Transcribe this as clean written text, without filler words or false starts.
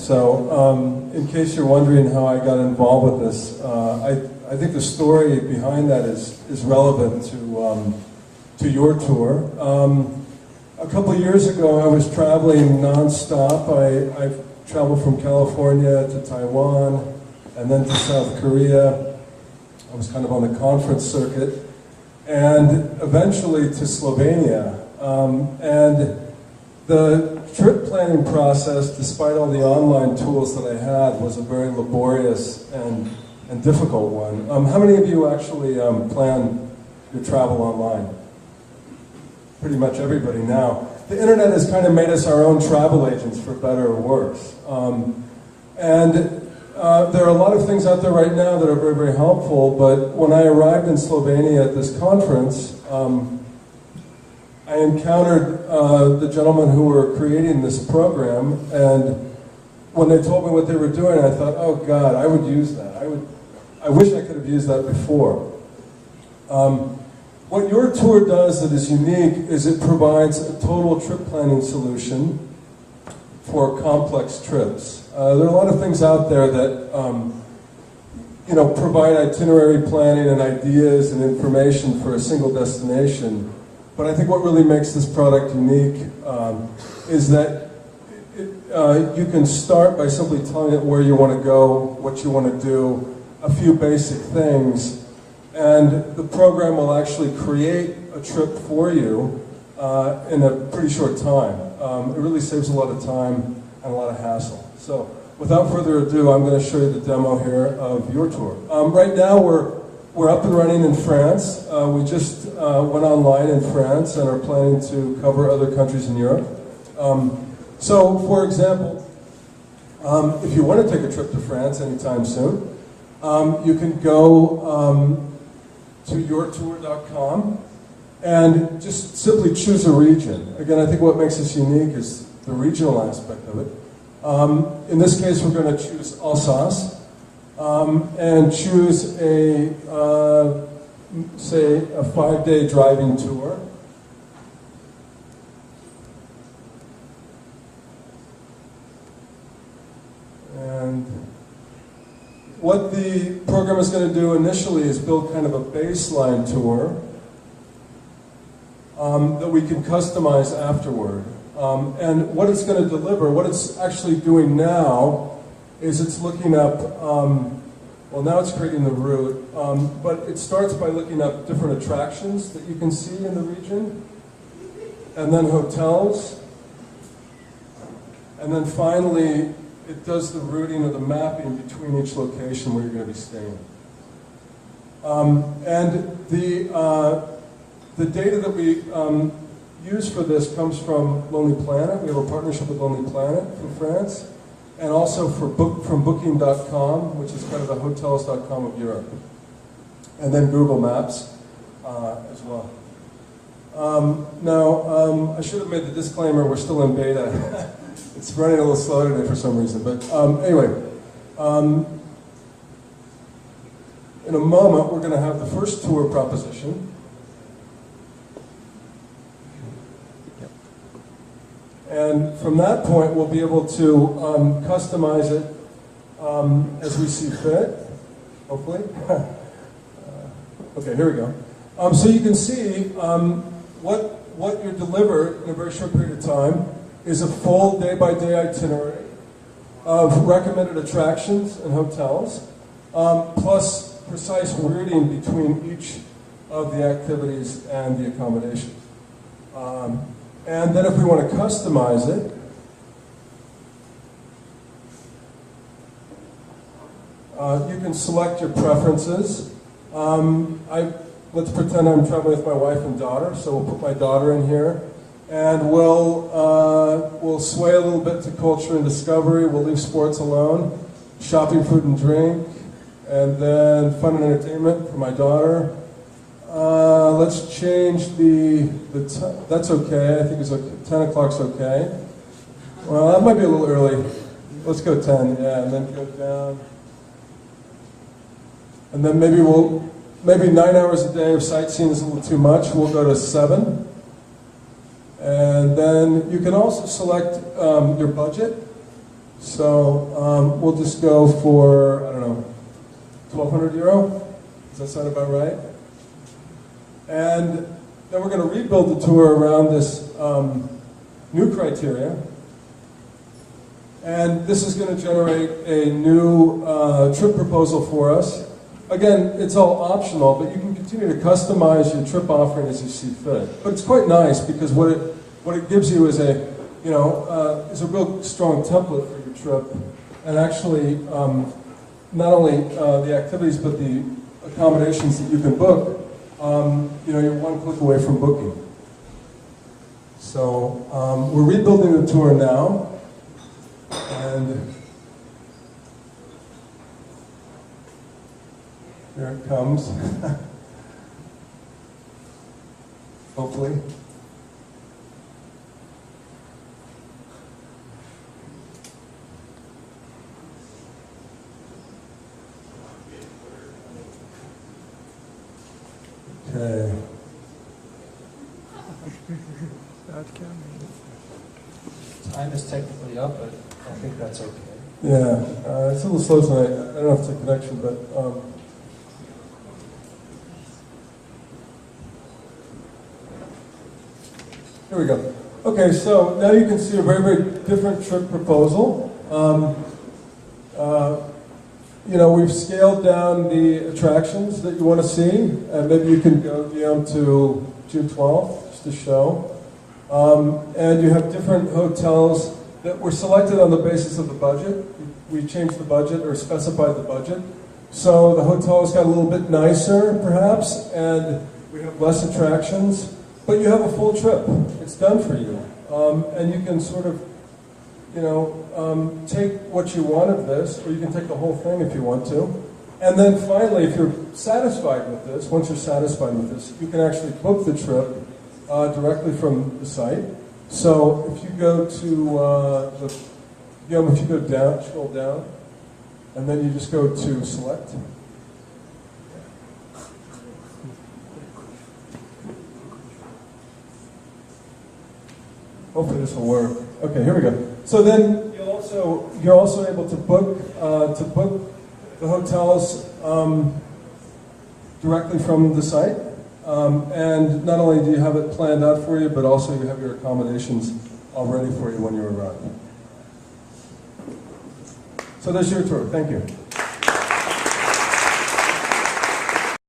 So, in case you're wondering how I got involved with this, I think the story behind that is relevant to Yourtour. A couple of years ago, I was traveling nonstop. I traveled from California to Taiwan, and then to South Korea. I was kind of on the conference circuit, and eventually to Slovenia. And the trip planning process, despite all the online tools that I had, was a very laborious and difficult one. How many of you actually plan your travel online? Pretty much everybody now. The internet has kind of made us our own travel agents, for better or worse. There are a lot of things out there right now that are very, very helpful, but when I arrived in Slovenia at this conference, I encountered the gentlemen who were creating this program, and when they told me what they were doing, I thought, oh God, I would use that. I wish I could have used that before. What Yourtour does that is unique is it provides a total trip planning solution for complex trips. There are a lot of things out there that provide itinerary planning and ideas and information for a single destination. But I think what really makes this product unique is that you can start by simply telling it where you want to go, what you want to do, a few basic things, and the program will actually create a trip for you in a pretty short time. It really saves a lot of time and a lot of hassle. So without further ado, I'm going to show you the demo here of Yourtour. Right now we're up and running in France. We just went online in France and are planning to cover other countries in Europe. So for example, if you want to take a trip to France anytime soon, you can go to yourtour.com and just simply choose a region. Again, I think what makes us unique is the regional aspect of it. In this case, we're going to choose Alsace and choose say a 5-day driving tour. And what the program is going to do initially is build kind of a baseline tour that we can customize afterward. And what it's going to deliver, what it's actually doing now, is it's looking up, well now it's creating the route, but it starts by looking up different attractions that you can see in the region, and then hotels, and then finally it does the routing or the mapping between each location where you're going to be staying. And the data that we use for this comes from Lonely Planet. We have a partnership with Lonely Planet from France, and also from Booking.com, which is kind of the hotels.com of Europe, and then Google Maps as well. Now, I should have made the disclaimer, we're still in beta. It's running a little slow today for some reason, but anyway. In a moment, we're going to have the first tour proposition. And from that point, we'll be able to customize it as we see fit, hopefully. Okay, here we go. So you can see what you're delivered in a very short period of time is a full day-by-day itinerary of recommended attractions and hotels, plus precise routing between each of the activities and the accommodations. And then if we want to customize it, you can select your preferences. Let's pretend I'm traveling with my wife and daughter, so we'll put my daughter in here. And we'll sway a little bit to culture and discovery. We'll leave sports alone. Shopping, food, and drink. And then fun and entertainment for my daughter. Let's change that's okay. I think it's okay. 10 o'clock's okay. Well, that might be a little early. Let's go 10, yeah, and then go down. And then maybe 9 hours a day of sightseeing is a little too much. We'll go to 7. And then you can also select your budget. So we'll just go for, I don't know, 1,200 euro? Does that sound about right? And then we're going to rebuild the tour around this new criteria. And this is going to generate a new trip proposal for us. Again, it's all optional, but you can continue to customize your trip offering as you see fit. But it's quite nice because what it gives you is a real strong template for your trip, and actually not only the activities but the accommodations that you can book. You're one click away from booking. So we're rebuilding the tour now, and here it comes. Hopefully. Okay. Time is technically up, but I think that's okay. Yeah, it's a little slow tonight. I don't know if it's a connection, but here we go. Okay, so now you can see a very, very different trip proposal. We've scaled down the attractions that you want to see, and maybe you can go down to June 12th, just to show. And you have different hotels that were selected on the basis of the budget. We changed the budget or specified the budget. So the hotels got a little bit nicer, perhaps, and we have less attractions, but you have a full trip. It's done for you. And you can sort of, take what you want of this, or you can take the whole thing if you want to. And then finally, if you're satisfied with this, once you're satisfied with this, you can actually book the trip directly from the site. So if you go to if you go down, scroll down, and then you just go to select. Hopefully this will work. Okay, here we go. So then you're also able to book the hotels directly from the site. And not only do you have it planned out for you, but also you have your accommodations all ready for you when you arrive. So there's your tour. Thank you.